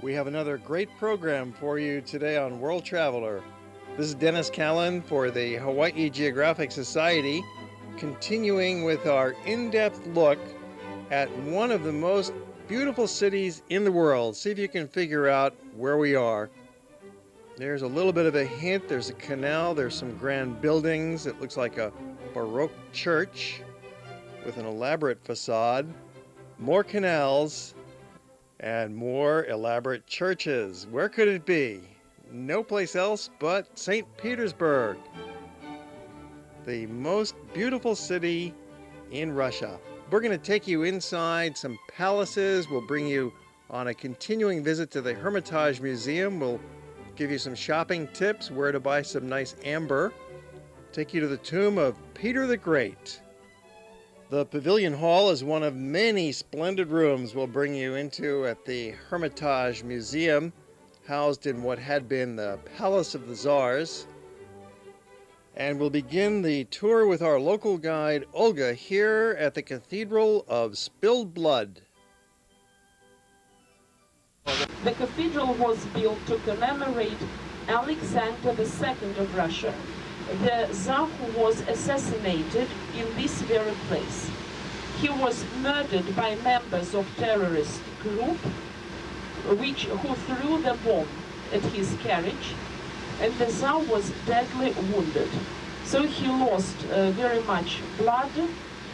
We have another great program for you today on World Traveler. This is Dennis Callan for the Hawaii Geographic Society, continuing with our in-depth look at one of the most beautiful cities in the world. See if you can figure out where we are. There's a little bit of a hint. There's a canal. There's some grand buildings. It looks like a Baroque church with an elaborate facade. More canals and more elaborate churches. Where could it be? No place else but St. Petersburg, the most beautiful city in Russia. We're going to take you inside some palaces. We'll bring you on a continuing visit to the Hermitage Museum. We'll give you some shopping tips, where to buy some nice amber. Take you to the tomb of Peter the Great. The Pavilion Hall is one of many splendid rooms we'll bring you into at the Hermitage Museum, housed in what had been the Palace of the Tsars. And we'll begin the tour with our local guide, Olga, here at the Cathedral of Spilled Blood. The cathedral was built to commemorate Alexander II of Russia, the Tsar who was assassinated in this very place. He was murdered by members of terrorist group who threw the bomb at his carriage, and the Tsar was badly wounded. So he lost very much blood,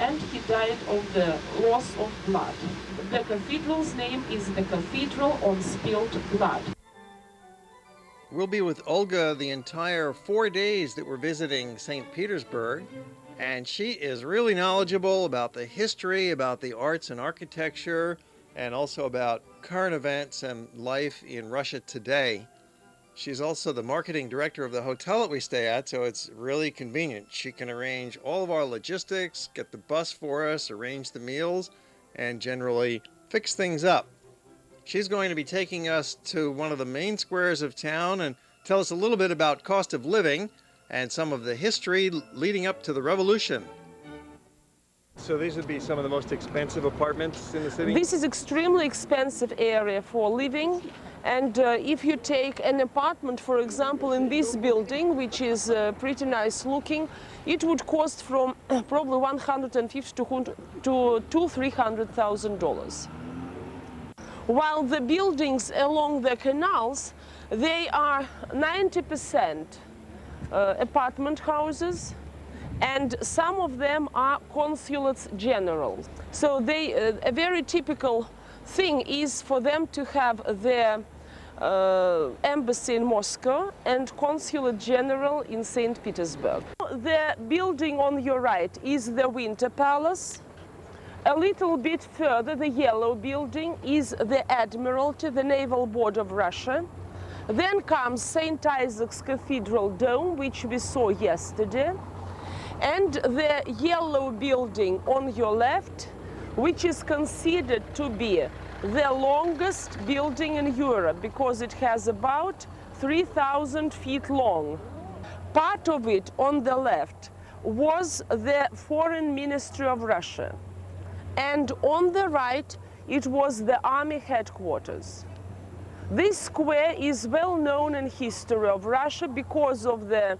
and he died of the loss of blood. The cathedral's name is the Cathedral on Spilled Blood. We'll be with Olga the entire 4 days that we're visiting St. Petersburg, and she is really knowledgeable about the history, about the arts and architecture, and also about current events and life in Russia today. She's also the marketing director of the hotel that we stay at, so it's really convenient. She can arrange all of our logistics, get the bus for us, arrange the meals, and generally fix things up. She's going to be taking us to one of the main squares of town and tell us a little bit about cost of living and some of the history leading up to the revolution. So these would be some of the most expensive apartments in the city? This is extremely expensive area for living. And if you take an apartment, for example, in this building, which is pretty nice looking, it would cost from probably $150,000 to $300,000. While the buildings along the canals, they are 90% apartment houses, and some of them are consulates general. So a very typical thing is for them to have their embassy in Moscow and consulate general in St. Petersburg. The building on your right is the Winter Palace. A little bit further, the yellow building is the Admiralty, the Naval Board of Russia. Then comes St. Isaac's Cathedral Dome, which we saw yesterday. And the yellow building on your left, which is considered to be the longest building in Europe because it has about 3,000 feet long. Part of it on the left was the Foreign Ministry of Russia. And on the right, it was the army headquarters. This square is well known in history of Russia because of the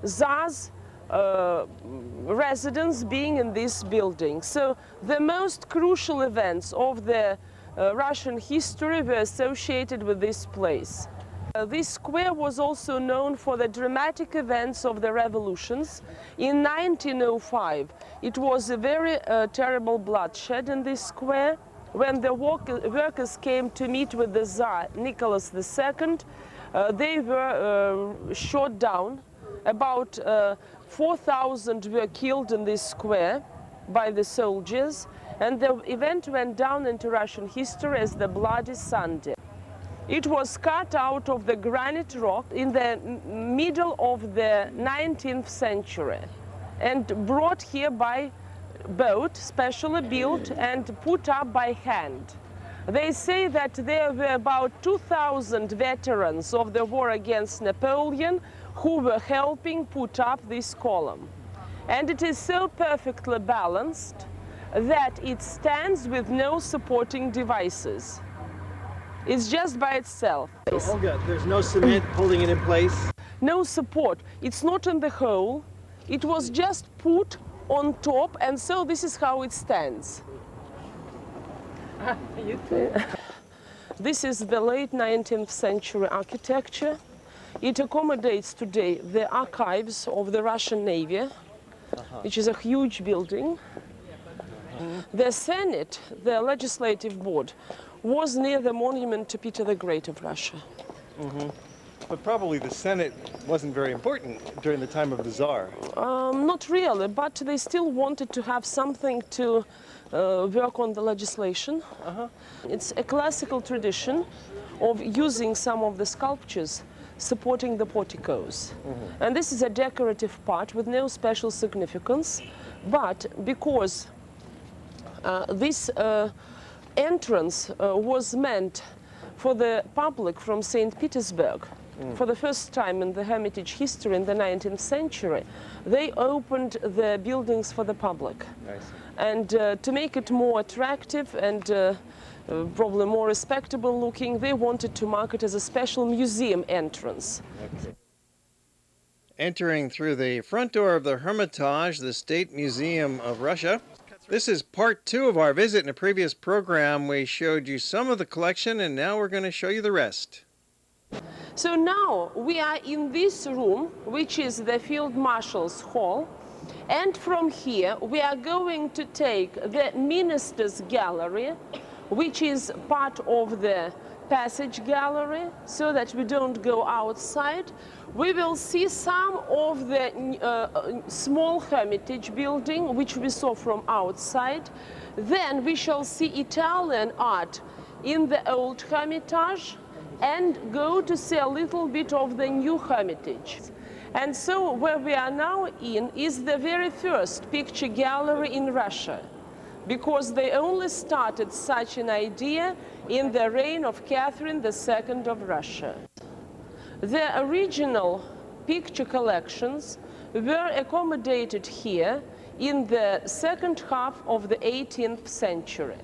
Tsar's residence being in this building. So the most crucial events of the Russian history were associated with this place. This square was also known for the dramatic events of the revolutions. In 1905, it was a very terrible bloodshed in this square. When the workers came to meet with the Tsar, Nicholas II, they were shot down. About 4,000 were killed in this square by the soldiers, and the event went down into Russian history as the Bloody Sunday. It was cut out of the granite rock in the middle of the 19th century and brought here by boat, specially built and put up by hand. They say that there were about 2,000 veterans of the war against Napoleon who were helping put up this column. And it is so perfectly balanced that it stands with no supporting devices. It's just by itself. So, Olga, there's no cement holding it in place? No support. It's not in the hole. It was just put on top, and so this is how it stands. This is the late 19th century architecture. It accommodates today the archives of the Russian Navy, which is a huge building. The Senate, the legislative board, was near the monument to Peter the Great of Russia. But probably the Senate wasn't very important during the time of the Tsar. Not really, but they still wanted to have something to work on the legislation. It's a classical tradition of using some of the sculptures supporting the porticos. And this is a decorative part with no special significance, but because this entrance was meant for the public from St. Petersburg, for the first time in the Hermitage history in the 19th century, they opened the buildings for the public. Nice. And to make it more attractive and probably more respectable looking, they wanted to mark it as a special museum entrance. Okay. Entering through the front door of the Hermitage, the State Museum of Russia. This is part 2 of our visit. In a previous program, we showed you some of the collection, and now we're going to show you the rest. So now we are in this room, which is the Field Marshal's Hall. And from here, we are going to take the Minister's Gallery, which is part of the passage gallery, so that we don't go outside. We will see some of the small Hermitage building, which we saw from outside. Then we shall see Italian art in the old Hermitage and go to see a little bit of the new Hermitage. And so where we are now in is the very first picture gallery in Russia, because they only started such an idea in the reign of Catherine II of Russia. The original picture collections were accommodated here in the second half of the 18th century.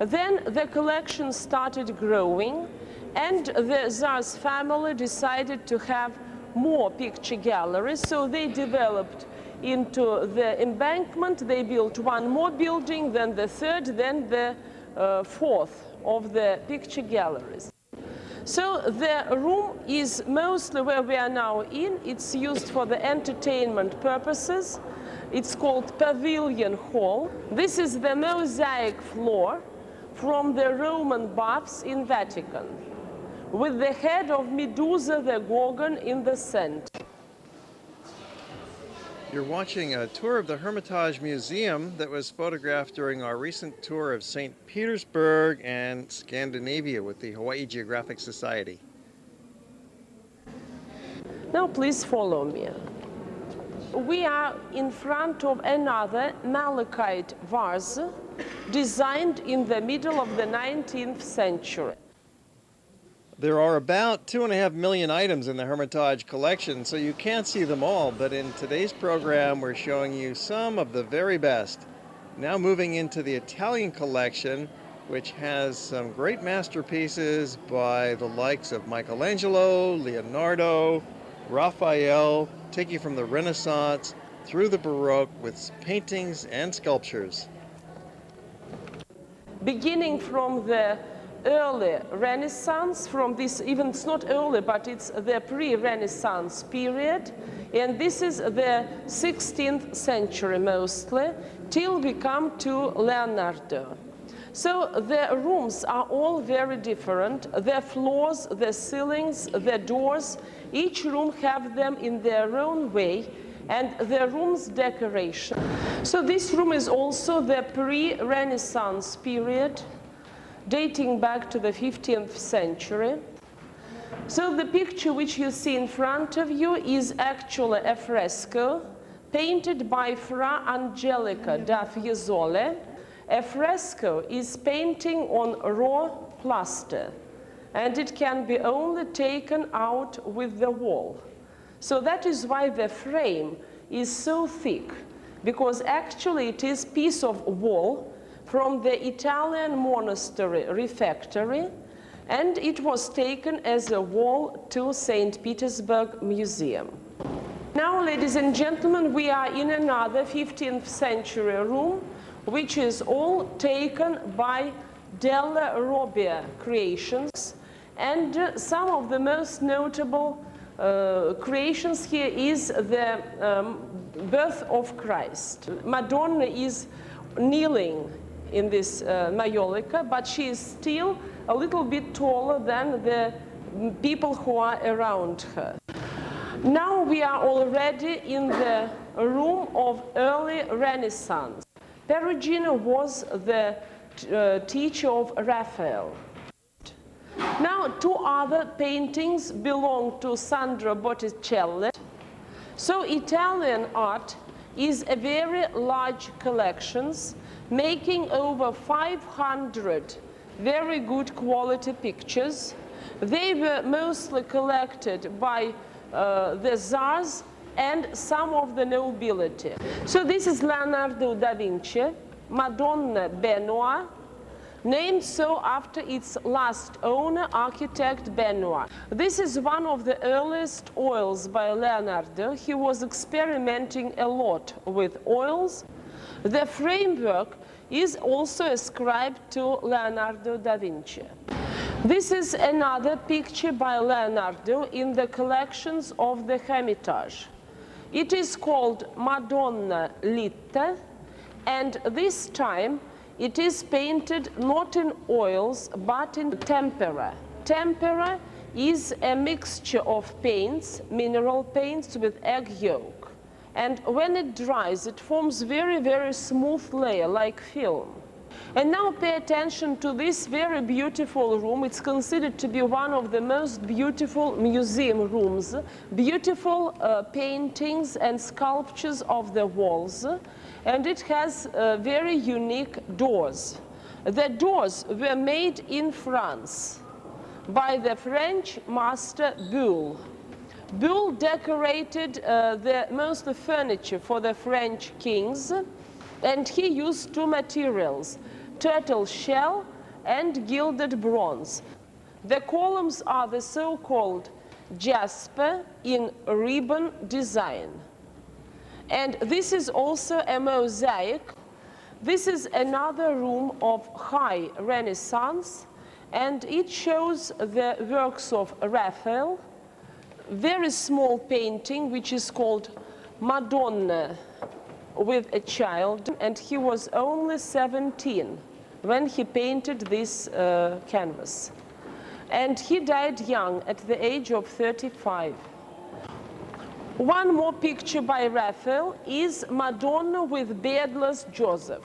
Then the collection started growing, and the Tsar's family decided to have more picture galleries, so they developed into the embankment. They built one more building, then the third, then the fourth of the picture galleries. So the room is mostly where we are now in. It's used for the entertainment purposes. It's called Pavilion Hall. This is the mosaic floor from the Roman baths in Vatican, with the head of Medusa the Gorgon in the center. You're watching a tour of the Hermitage Museum that was photographed during our recent tour of St. Petersburg and Scandinavia with the Hawaii Geographic Society. Now please follow me. We are in front of another malachite vase designed in the middle of the 19th century. There are about 2.5 million items in the Hermitage collection, so you can't see them all, but in today's program we're showing you some of the very best. Now moving into the Italian collection, which has some great masterpieces by the likes of Michelangelo, Leonardo, Raphael, taking from the Renaissance through the Baroque with paintings and sculptures. Beginning from the early Renaissance, from this, even it's not early, but it's the pre-Renaissance period, and this is the 16th century mostly, till we come to Leonardo. So the rooms are all very different. The floors, the ceilings, the doors, each room have them in their own way, and the room's decoration. So this room is also the pre-Renaissance period, dating back to the 15th century. So the picture which you see in front of you is actually a fresco painted by Fra Angelica da Fiesole. A fresco is painting on raw plaster, and it can be only taken out with the wall. So that is why the frame is so thick, because actually it is a piece of wall from the Italian monastery refectory, and it was taken as a wall to St. Petersburg Museum. Now, ladies and gentlemen, we are in another 15th century room, which is all taken by Della Robbia creations. And some of the most notable creations here is the birth of Christ. Madonna is kneeling in this maiolica, but she is still a little bit taller than the people who are around her. Now we are already in the room of early Renaissance. Perugino was the teacher of Raphael. Now, two other paintings belong to Sandro Botticelli. So Italian art is a very large collections, making over 500 very good quality pictures. They were mostly collected by the czars and some of the nobility. So this is Leonardo da Vinci, Madonna Benoit, named so after its last owner, architect Benoit. This is one of the earliest oils by Leonardo. He was experimenting a lot with oils. The framework is also ascribed to Leonardo da Vinci. This is another picture by Leonardo in the collections of the Hermitage. It is called Madonna Litta, and this time it is painted not in oils but in tempera. Tempera is a mixture of paints, mineral paints with egg yolk. And when it dries, it forms very, very smooth layer like film. And now pay attention to this very beautiful room. It's considered to be one of the most beautiful museum rooms. Beautiful paintings and sculptures of the walls. And it has very unique doors. The doors were made in France by the French master Buhl. Buhl decorated most of the furniture for the French kings, and he used two materials, turtle shell and gilded bronze. The columns are the so-called jasper in ribbon design. And this is also a mosaic. This is another room of high Renaissance, and it shows the works of Raphael, very small painting which is called Madonna with a child, and he was only 17 when he painted this canvas. And he died young at the age of 35. One more picture by Raphael is Madonna with beardless Joseph.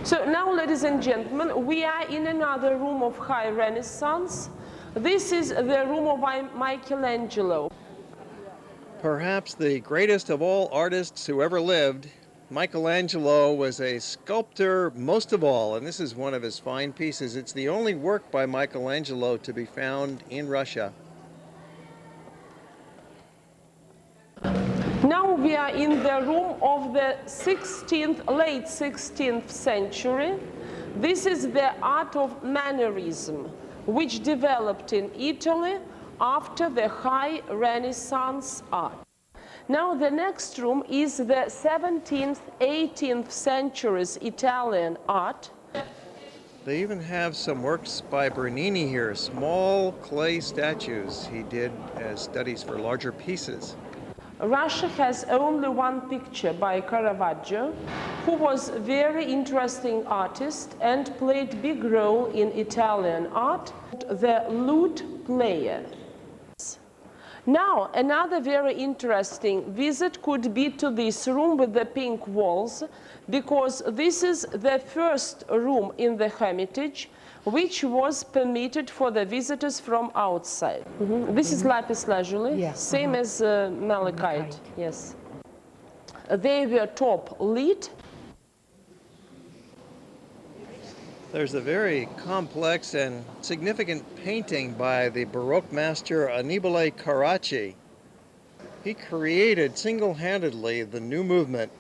So now, ladies and gentlemen, we are in another room of high Renaissance. This is the room of Michelangelo. Perhaps the greatest of all artists who ever lived, Michelangelo was a sculptor most of all, and this is one of his fine pieces. It's the only work by Michelangelo to be found in Russia. Now we are in the room of the late 16th century. This is the art of mannerism, which developed in Italy after the high Renaissance art. Now the next room is the 17th, 18th centuries Italian art. They even have some works by Bernini here, small clay statues he did as studies for larger pieces. Russia has only one picture by Caravaggio, who was a very interesting artist and played big role in Italian art, the lute player. Now, another very interesting visit could be to this room with the pink walls, because this is the first room in the Hermitage which was permitted for the visitors from outside. This is lapis lazuli, yes, same as malachite, yes. They were top lit. There's a very complex and significant painting by the Baroque master Annibale Carracci. He created single-handedly the new movement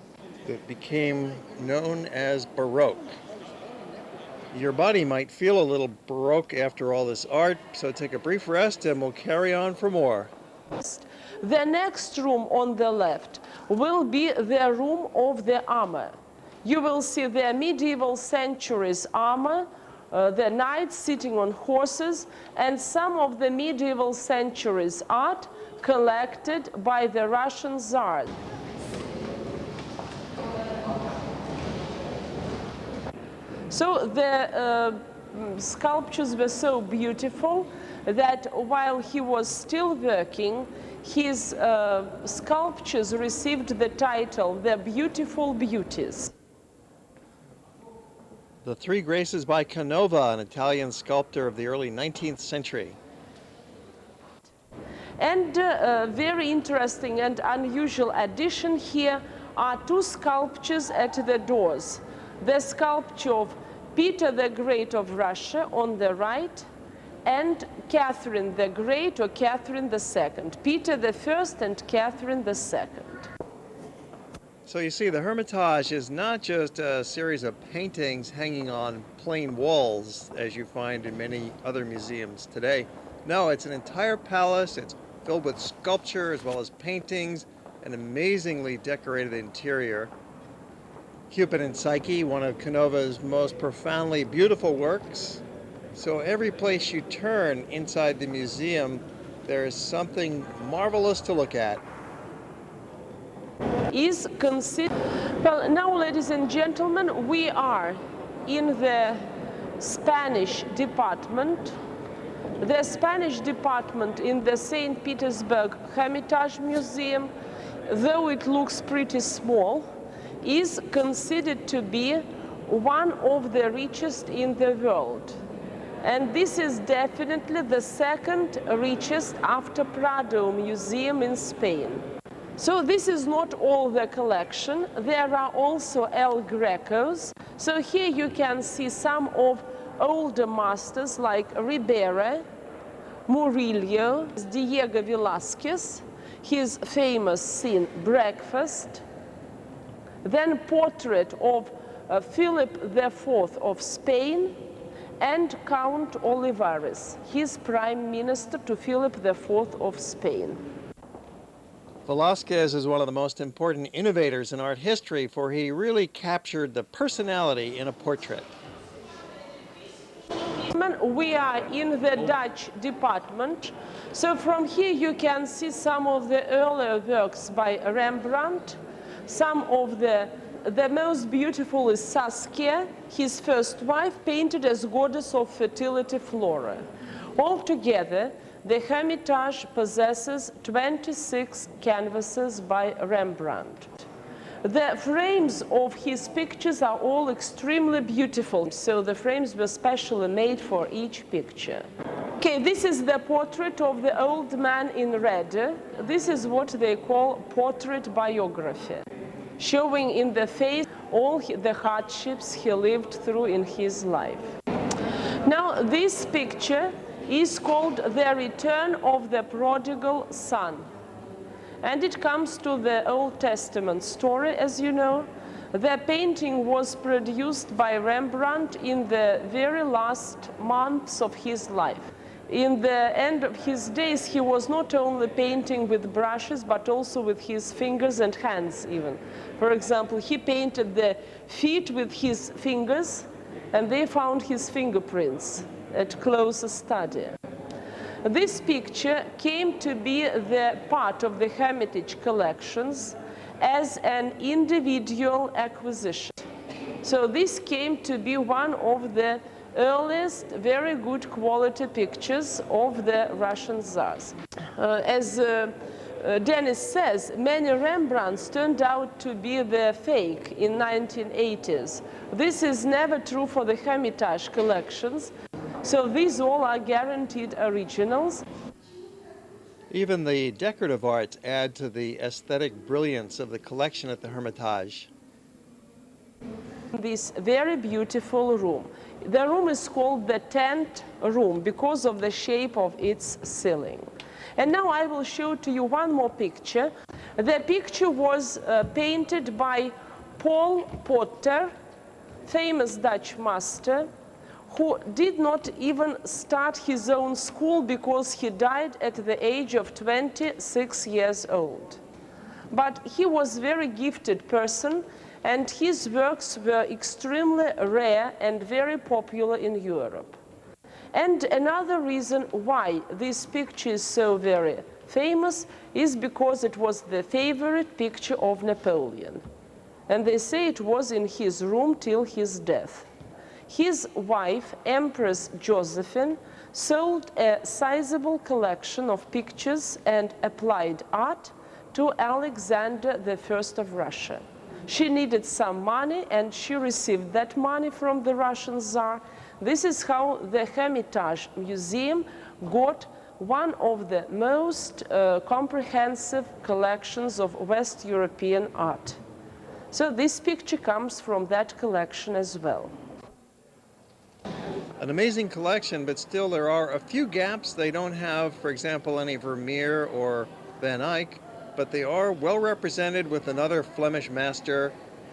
that became known as Baroque. Your body might feel a little baroque after all this art, so take a brief rest and we'll carry on for more. The next room on the left will be the room of the armor. You will see the medieval centuries armor, the knights sitting on horses, and some of the medieval centuries art collected by the Russian Tsar. So the sculptures were so beautiful that while he was still working, his sculptures received the title, The Beautiful Beauties. The Three Graces by Canova, an Italian sculptor of the early 19th century. And a very interesting and unusual addition here are two sculptures at the doors. The sculpture of Peter the Great of Russia on the right, and Catherine the Great or Catherine II. Peter the First and Catherine II. So you see, the Hermitage is not just a series of paintings hanging on plain walls, as you find in many other museums today. No, it's an entire palace. It's filled with sculpture as well as paintings, an amazingly decorated interior. Cupid and Psyche, one of Canova's most profoundly beautiful works. So every place you turn inside the museum, there is something marvelous to look at. Is considered. Well, now, ladies and gentlemen, we are in the Spanish department. The Spanish department in the St. Petersburg Hermitage Museum, though it looks pretty small, is considered to be one of the richest in the world. And this is definitely the second richest after Prado Museum in Spain. So this is not all the collection. There are also El Grecos. So here you can see some of older masters like Ribera, Murillo, Diego Velázquez, his famous scene Breakfast, then portrait of Philip IV of Spain, and Count Olivares, his prime minister to Philip IV of Spain. Velázquez is one of the most important innovators in art history, for he really captured the personality in a portrait. We are in the Dutch department. So from here you can see some of the earlier works by Rembrandt. Some of the most beautiful is Saskia, his first wife, painted as goddess of fertility Flora. Altogether, the Hermitage possesses 26 canvases by Rembrandt. The frames of his pictures are all extremely beautiful, so the frames were specially made for each picture. Okay, this is the portrait of the old man in red. This is what they call portrait biography, showing in the face all the hardships he lived through in his life. Now, this picture is called The Return of the Prodigal Son. And it comes to the Old Testament story, as you know. The painting was produced by Rembrandt in the very last months of his life. In the end of his days, he was not only painting with brushes, but also with his fingers and hands even. For example, he painted the feet with his fingers, and they found his fingerprints at closer study. This picture came to be the part of the Hermitage collections as an individual acquisition. So this came to be one of the earliest very good quality pictures of the Russian Tsars. As Dennis says, many Rembrandts turned out to be the fake in 1980s. This is never true for the Hermitage collections. So these all are guaranteed originals. Even the decorative arts add to the aesthetic brilliance of the collection at the Hermitage. This very beautiful room. The room is called the tent room because of the shape of its ceiling. And now I will show to you one more picture. The picture was painted by Paul Potter, famous Dutch master. who did not even start his own school because he died at the age of 26 years old. But he was a very gifted person, and his works were extremely rare and very popular in Europe. And another reason why this picture is so very famous is because it was the favorite picture of Napoleon. And they say it was in his room till his death. His wife, Empress Josephine, sold a sizable collection of pictures and applied art to Alexander I of Russia. She needed some money, and she received that money from the Russian Tsar. This is how the Hermitage Museum got one of the most comprehensive collections of West European art. So this picture comes from that collection as well. An amazing collection, but still there are a few gaps. They don't have, for example, any Vermeer or Van Eyck, but they are well represented with another Flemish master,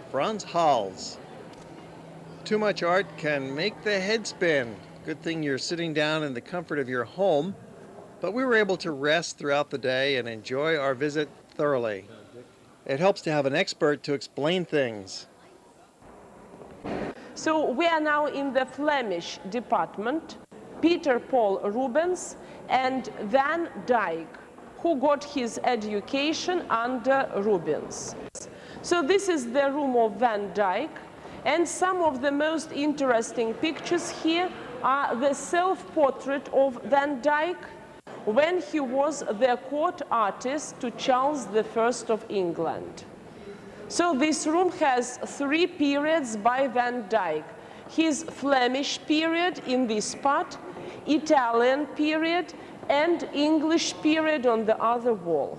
Frans Hals. Too much art can make the head spin. Good thing you're sitting down in the comfort of your home, but we were able to rest throughout the day and enjoy our visit thoroughly. It helps to have an expert to explain things. So we are now in the Flemish department. Peter Paul Rubens and Van Dyke, who got his education under Rubens. So this is the room of Van Dyke, and some of the most interesting pictures here are the self-portrait of Van Dyke when he was the court artist to Charles I of England. So this room has 3 periods by Van Dyke. His Flemish period in this part, Italian period, and English period on the other wall.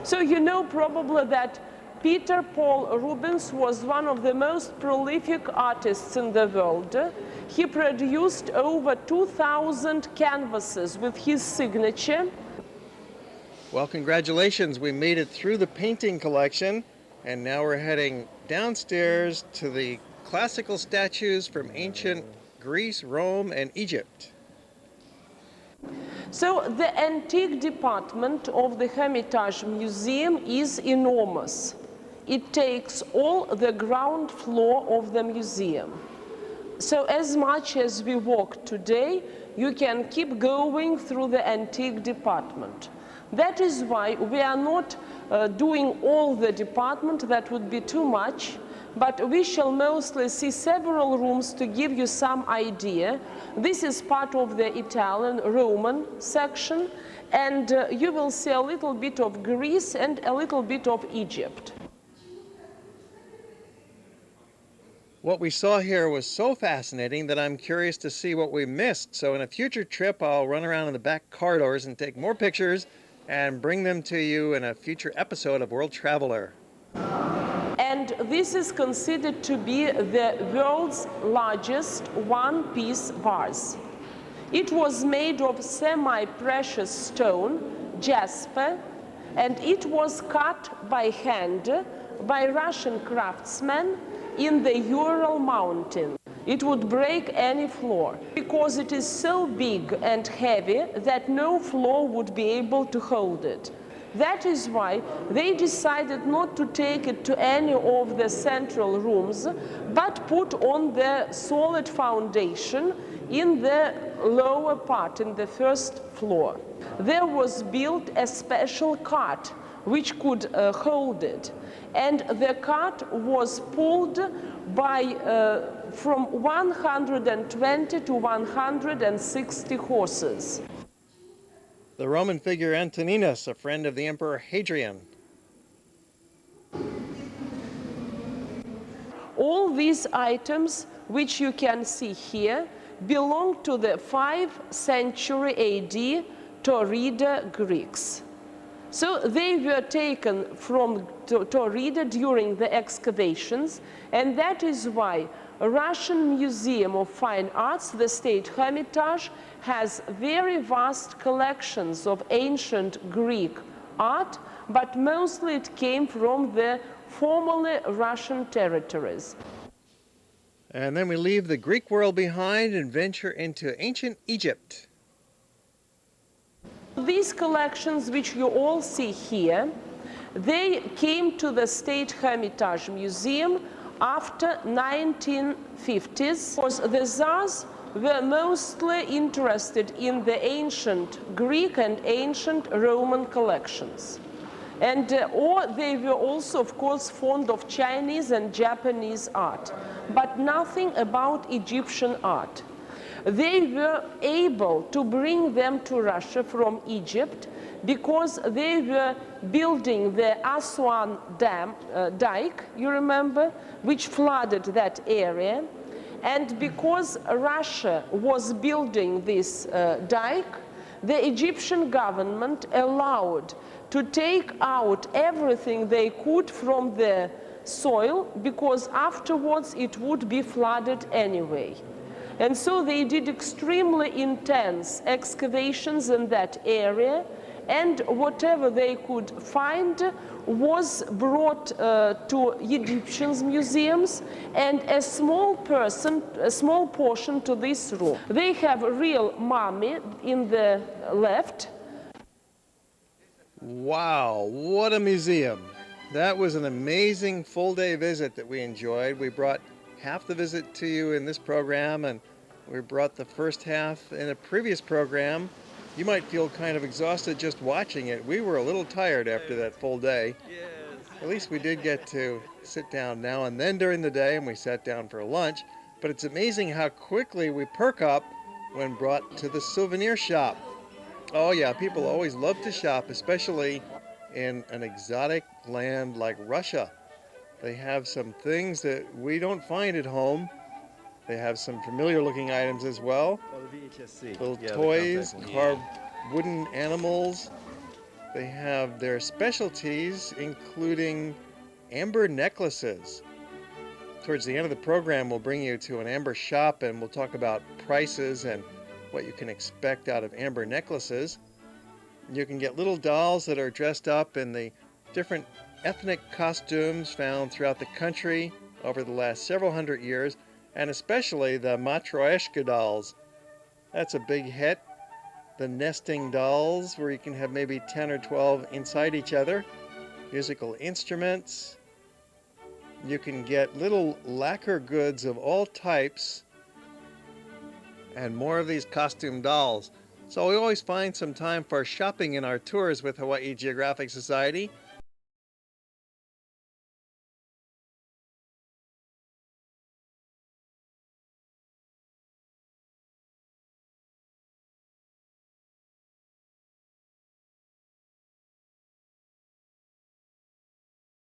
So you know probably that Peter Paul Rubens was one of the most prolific artists in the world. He produced over 2,000 canvases with his signature. Well, congratulations, we made it through the painting collection, and now we're heading downstairs to the classical statues from ancient Greece, Rome, and Egypt. So the antique department of the Hermitage Museum is enormous. It takes all the ground floor of the museum. So as much as we walk today, you can keep going through the antique department. That is why we are not doing all the department, that would be too much, but we shall mostly see several rooms to give you some idea. This is part of the Italian Roman section, and you will see a little bit of Greece and a little bit of Egypt. What we saw here was so fascinating that I'm curious to see what we missed. So in a future trip, I'll run around in the back corridors and take more pictures and bring them to you in a future episode of World Traveler. And this is considered to be the world's largest one-piece vase. It was made of semi-precious stone, jasper, and it was cut by hand by Russian craftsmen in the Ural mountain. It would break any floor because it is so big and heavy that no floor would be able to hold it. That is why they decided not to take it to any of the central rooms, but put on the solid foundation in the lower part, in the first floor. There was built a special cart which could hold it. And the cart was pulled by from 120 to 160 horses. The Roman figure Antoninus, a friend of the Emperor Hadrian. All these items, which you can see here, belong to the 5th century AD Taurida Greeks. So they were taken from Taurida during the excavations, and that is why Russian Museum of Fine Arts, the State Hermitage, has very vast collections of ancient Greek art, but mostly it came from the formerly Russian territories. And then we leave the Greek world behind and venture into ancient Egypt. These collections, which you all see here, they came to the State Hermitage Museum after 1950s, because the Tsars were mostly interested in the ancient Greek and ancient Roman collections. And or they were also, of course, fond of Chinese and Japanese art, but nothing about Egyptian art. They were able to bring them to Russia from Egypt because they were building the Aswan Dam, Dyke, you remember, which flooded that area. And because Russia was building this dike, the Egyptian government allowed to take out everything they could from the soil, because afterwards it would be flooded anyway. And so they did extremely intense excavations in that area, and whatever they could find was brought to Egyptian museums, and a small portion to this room. They have a real mummy in the left. Wow, what a museum. That was an amazing full-day visit that we enjoyed. We brought half the visit to you in this program, and we brought the first half in a previous program. You might feel kind of exhausted just watching it. We were a little tired after that full day. Yes. At least we did get to sit down now and then during the day, and we sat down for lunch. But it's amazing how quickly we perk up when brought to the souvenir shop. Oh yeah, people always love to shop, especially in an exotic land like Russia. They have some things that we don't find at home. They have some familiar looking items as well. Oh, the VHSC. Little Yeah, the toys, compact one. carved wooden animals. They have their specialties, including amber necklaces. Towards the end of the program, we'll bring you to an amber shop and we'll talk about prices and what you can expect out of amber necklaces. You can get little dolls that are dressed up in the different ethnic costumes found throughout the country over the last several hundred years, and especially the Matryoshka dolls. That's a big hit. The nesting dolls, where you can have maybe 10 or 12 inside each other. Musical instruments. You can get little lacquer goods of all types, and more of these costume dolls. So we always find some time for shopping in our tours with Hawaii Geographic Society.